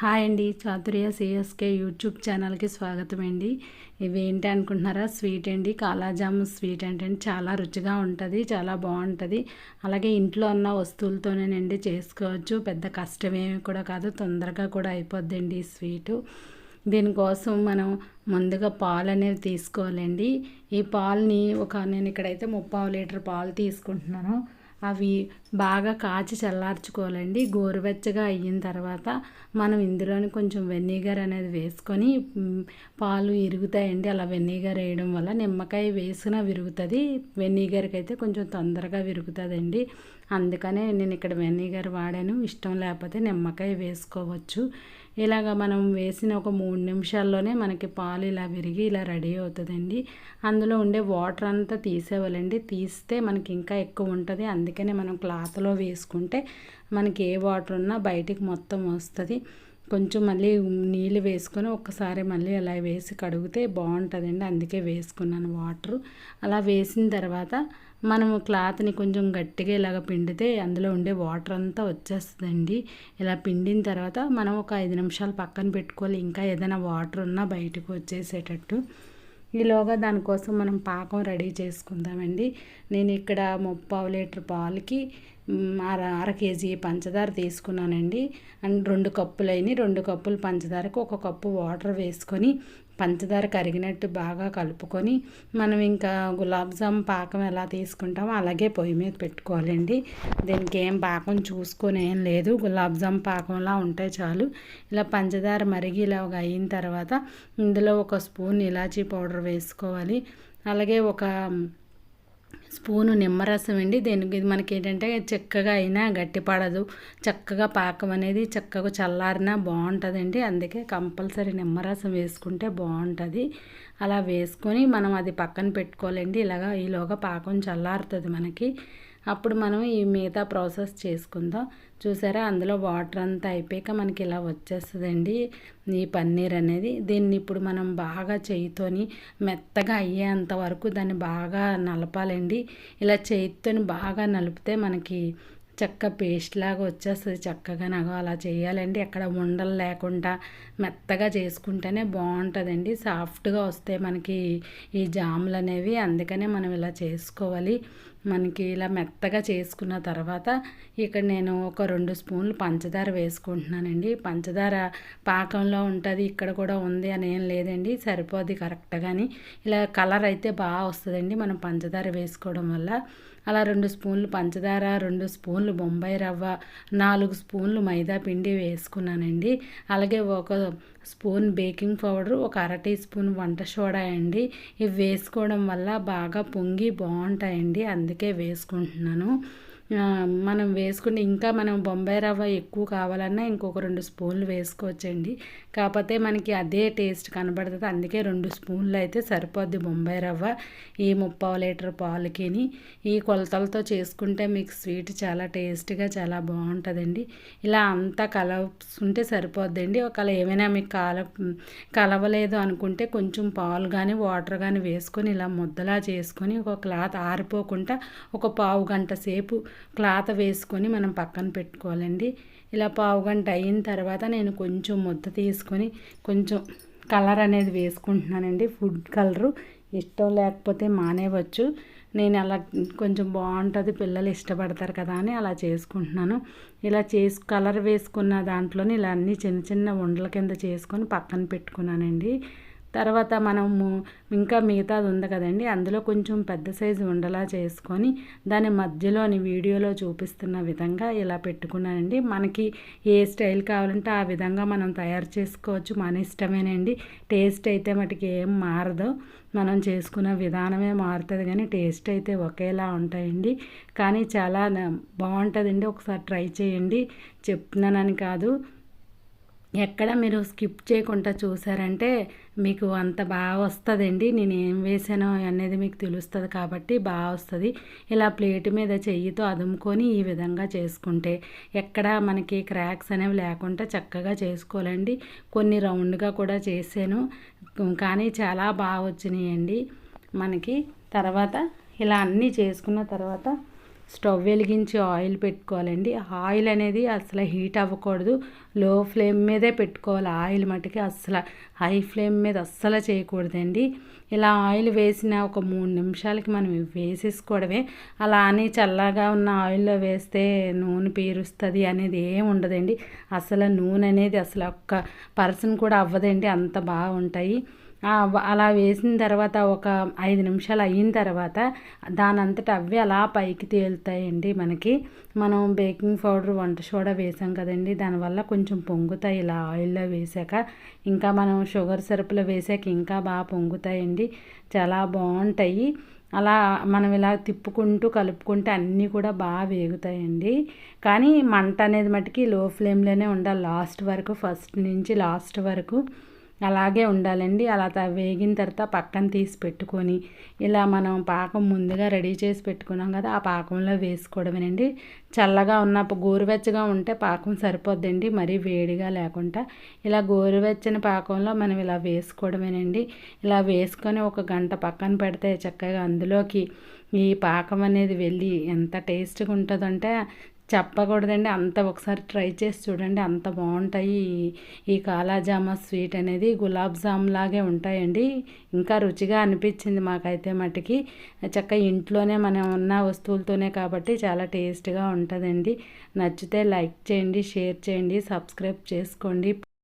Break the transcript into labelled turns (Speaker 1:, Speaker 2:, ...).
Speaker 1: Hi అండి, Chaturya CSK YouTube ఛానల్కి స్వాగతం అండి. ఇవి ఏంటి అనుకుంటున్నారా? స్వీట్ అండి. కాలాజాము స్వీట్ అంటే చాలా రుచిగా ఉంటుంది, చాలా బాగుంటుంది. అలాగే ఇంట్లో ఉన్న వస్తువులతోనేనండి చేసుకోవచ్చు. పెద్ద కష్టమేమి కూడా కాదు, తొందరగా కూడా అయిపోద్దండి ఈ స్వీటు. దీనికోసం మనం ముందుగా పాలు అనేవి తీసుకోవాలండి. ఈ పాలని నేను ఇక్కడైతే 3/4 లీటర్ పాలు తీసుకుంటున్నాను. అవి బాగా కాచి చల్లార్చుకోవాలండి. గోరువెచ్చగా అయిన తర్వాత మనం ఇందులోని కొంచెం వెనిగర్ అనేది వేసుకొని పాలు ఇరుగుతాయండి. అలా వెనిగర్ వేయడం వల్ల నిమ్మకాయ వేసినా విరుగుతుంది, వెనిగర్కి అయితే కొంచెం తొందరగా విరుగుతుందండి. అందుకనే నేను ఇక్కడ వెనిగర్ వాడాను. ఇష్టం లేకపోతే నిమ్మకాయ వేసుకోవచ్చు. ఇలాగ మనం వేసిన ఒక 3 నిమిషాల్లోనే మనకి పాలు ఇలా విరిగి ఇలా రెడీ అవుతుందండి. అందులో ఉండే వాటర్ అంతా తీసేవాలండి. తీస్తే మనకి ఇంకా ఎక్కువ ఉంటుంది. అందుకనే మనం క్లాత్లో వేసుకుంటే మనకి ఏ వాటర్ ఉన్నా బయటికి మొత్తం వస్తుంది. కొంచెం మళ్ళీ నీళ్ళు వేసుకొని ఒక్కసారి మళ్ళీ అలా వేసి కడిగితే బాగుంటుందండి. అందుకే వేసుకున్నాను వాటరు. అలా వేసిన తర్వాత మనము క్లాత్ని కొంచెం గట్టిగా ఇలాగ పిండితే అందులో ఉండే వాటర్ అంతా వచ్చేస్తుందండి. ఇలా పిండిన తర్వాత మనం ఒక 5 నిమిషాలు పక్కన పెట్టుకోవాలి, ఇంకా ఏదైనా వాటర్ ఉన్నా బయటకు వచ్చేసేటట్టు. ఈలోగా దానికోసం మనం పాకం రెడీ చేసుకుందామండి. నేను ఇక్కడ 3/4 లీటర్ పాలకి అర కేజీ పంచదార తీసుకున్నానండి. అండ్ 2 కప్పులు అయినాయి. 2 కప్పులు పంచదారకు 1 కప్పు వాటర్ వేసుకొని పంచదార కరిగినట్టు బాగా కలుపుకొని మనం ఇంకా గులాబ్ జామ్ పాకం ఎలా తీసుకుంటామో అలాగే పొయ్యి మీద పెట్టుకోవాలండి. దీనికి ఏం పాకం చూసుకొని ఏం లేదు, గులాబ్ జామ్ పాకంలా ఉంటే చాలు. ఇలా పంచదార మరిగి ఇలా అయిన తర్వాత ఇందులో 1 స్పూన్ ఇలాచీ పౌడర్ వేసుకోవాలి. అలాగే 1 స్పూను నిమ్మరసం అండి. దీనికి మనకి ఏంటంటే చక్కగా అయినా గట్టిపడదు, చక్కగా పాకం అనేది చక్కగా చల్లారినా బాగుంటుందండి. అందుకే కంపల్సరీ నిమ్మరసం వేసుకుంటే బాగుంటుంది. అలా వేసుకొని మనం అది పక్కన పెట్టుకోవాలండి. ఈలోగా పాకం చల్లారుతుంది మనకి. అప్పుడు మనం ఈ మిగతా ప్రాసెస్ చేసుకుందాం. చూసారా, అందులో వాటర్ అంతా అయిపోయాక మనకి ఇలా వచ్చేస్తుందండి ఈ పన్నీర్ అనేది. దీన్ని ఇప్పుడు మనం బాగా చేయితోని మెత్తగా అయ్యేంత వరకు దాన్ని బాగా నలపాలండి. ఇలా చేయితోని బాగా నలిపితే మనకి పేస్ట్ లాగా వచ్చేస్తుంది. చక్కగా అలా చేయాలండి. ఎక్కడ ఉండలు లేకుండా మెత్తగా చేసుకుంటేనే బాగుంటుందండి. సాఫ్ట్గా వస్తాయి మనకి ఈ జాములు అనేవి. అందుకనే మనం ఇలా చేసుకోవాలి. మనకి ఇలా మెత్తగా చేసుకున్న తర్వాత ఇక్కడ నేను ఒక 2 స్పూన్లు పంచదార వేసుకుంటున్నానండి. పంచదార పాకంలో ఉంటుంది, ఇక్కడ కూడా ఉంది అని ఏం లేదండి, సరిపోద్ది కరెక్ట్గాని. ఇలా కలర్ అయితే బాగా వస్తుందండి మనం పంచదార వేసుకోవడం వల్ల. అలా 2 స్పూన్లు పంచదార, 2 స్పూన్లు బొంబాయి రవ్వ, 4 స్పూన్లు మైదా పిండి వేసుకున్నానండి. అలాగే 1 స్పూన్ బేకింగ్ పౌడరు, 1 అర టీ స్పూన్ వంట సోడా అండి. ఇవి వేసుకోవడం వల్ల బాగా పొంగి బాగుంటాయండి, అందుకే వేసుకుంటున్నాను. మనం వేసుకుని ఇంకా మనం బొంబాయి రవ్వ ఎక్కువ కావాలన్నా ఇంకొక 2 స్పూన్లు వేసుకోవచ్చండి. కాకపోతే మనకి అదే టేస్ట్ కనబడుతుంది, అందుకే 2 స్పూన్లు అయితే సరిపోద్ది బొంబాయి రవ్వ ఈ 3/4 లీటర్ పాలకిని. ఈ కొలతలతో చేసుకుంటే మీకు స్వీట్ చాలా టేస్ట్గా చాలా బాగుంటుందండి. ఇలా అంతా కలుపుకుంటే సరిపోద్దండి. ఒకవేళ ఏమైనా మీకు కలవలేదు అనుకుంటే కొంచెం పాలు కానీ వాటర్ కానీ వేసుకొని ఇలా ముద్దలా చేసుకొని ఒక క్లాత్ ఆరిపోకుండా ఒక పావు గంట సేపు క్లాత్ వేసుకొని మనం పక్కన పెట్టుకోవాలండి. ఇలా పావు గంట అయిన తర్వాత నేను కొంచెం ముద్ద తీసుకొని కొంచెం కలర్ అనేది వేసుకుంటున్నానండి. ఫుడ్ కలరు ఇష్టం లేకపోతే మానేవచ్చు. నేను అలా కొంచెం బాగుంటుంది, పిల్లలు ఇష్టపడతారు కదా అని అలా చేసుకుంటున్నాను. ఇలా కలర్ వేసుకున్న దాంట్లోనే ఇలా అన్నీ చిన్న చిన్న ఉండల కింద చేసుకొని పక్కన పెట్టుకున్నానండి. తర్వాత మనము ఇంకా మిగతాది ఉంది కదండి, అందులో కొంచెం పెద్ద సైజు ఉండలా చేసుకొని దాని మధ్యలోని వీడియోలో చూపిస్తున్న విధంగా ఇలా పెట్టుకున్నానండి. మనకి ఏ స్టైల్ కావాలంటే ఆ విధంగా మనం తయారు చేసుకోవచ్చు, మన ఇష్టమేనండి. టేస్ట్ అయితే మటుకు ఏం మారదు, మనం చేసుకున్న విధానమే మారుతుంది కానీ టేస్ట్ అయితే ఒకేలా ఉంటాయండి. కానీ చాలా బాగుంటుందండి. ఒకసారి ట్రై చేయండి, చెప్తున్నానని కాదు. ఎక్కడ మీరు స్కిప్ చేయకుండా చూసారంటే మీకు అంత బాగా వస్తుందండి. నేను ఏం వేసానో అనేది మీకు తెలుస్తుంది కాబట్టి బాగా వస్తుంది. ఇలా ప్లేట్ మీద చెయ్యితో అదుముకొని ఈ విధంగా చేసుకుంటే ఎక్కడ మనకి క్రాక్స్ అనేవి లేకుండా చక్కగా చేసుకోవాలండి. కొన్ని రౌండ్గా కూడా చేసాను కానీ చాలా బాగా వచ్చినాయండి మనకి. తర్వాత ఇలా అన్నీ చేసుకున్న తర్వాత స్టవ్ వెలిగించి ఆయిల్ పెట్టుకోవాలండి. ఆయిల్ అనేది అసలు హీట్ అవ్వకూడదు, లో ఫ్లేమ్ మీదే పెట్టుకోవాలి. ఆయిల్ మటుకి అస్సలు హై ఫ్లేమ్ మీద అస్సలు చేయకూడదండి. ఇలా ఆయిల్ వేసిన ఒక 3 నిమిషాలకి మనం వేసేసుకోవడమే. అలా అని చల్లగా ఉన్న ఆయిల్లో వేస్తే నూనె పీరుస్తుంది అనేది ఏం ఉండదండి. అసలు నూనె అనేది అసలు ఒక్క పర్సన్ కూడా అవ్వదండి, అంత బాగుంటాయి. అలా వేసిన తర్వాత ఒక 5 నిమిషాలు అయిన తర్వాత దానంతట అవే అలా పైకి తేలుతాయండి. మనం బేకింగ్ పౌడర్, వంట సోడా వేసాం కదండి, దానివల్ల కొంచెం పొంగుతాయి ఇలా ఆయిల్లో వేసాక. ఇంకా మనం షుగర్ సిరప్లో వేసాక ఇంకా బాగా పొంగుతాయండి, చాలా బాగుంటాయి. అలా మనం ఇలా తిప్పుకుంటూ కలుపుకుంటే అన్నీ కూడా బాగా వేగుతాయండి. కానీ మంట అనేది మటుకి లో ఫ్లేమ్లోనే ఉండాలి లాస్ట్ వరకు, ఫస్ట్ నుంచి లాస్ట్ వరకు అలాగే ఉండాలండి. అలా వేగిన తర్వాత పక్కన తీసి పెట్టుకొని ఇలా మనం పాకం ముందుగా రెడీ చేసి పెట్టుకున్నాం కదా, ఆ పాకంలో వేసుకోవడమేనండి. చల్లగా ఉన్నప్పుడు గోరువెచ్చగా ఉంటే పాకం సరిపోద్దండి, మరీ వేడిగా లేకుండా. ఇలా గోరువెచ్చని పాకంలో మనం ఇలా వేసుకోవడమేనండి. ఇలా వేసుకొని ఒక గంట పక్కన పెడితే చక్కగా అందులోకి ఈ పాకం అనేది వెళ్ళి ఎంత టేస్ట్గా ఉంటుందంటే చెప్పకూడదండి. అంత ఒకసారి ట్రై చేసి చూడండి, అంత బాగుంటాయి. ఈ కాలాజామ స్వీట్ అనేది గులాబ్ జామ్ లాగే ఉంటాయండి. ఇంకా రుచిగా అనిపించింది మాకైతే మటుకి. చక్కగా ఇంట్లోనే మనం ఉన్న వస్తువులతోనే కాబట్టి చాలా టేస్ట్గా ఉంటుందండి. నచ్చితే లైక్ చేయండి, షేర్ చేయండి, సబ్స్క్రైబ్ చేసుకోండి.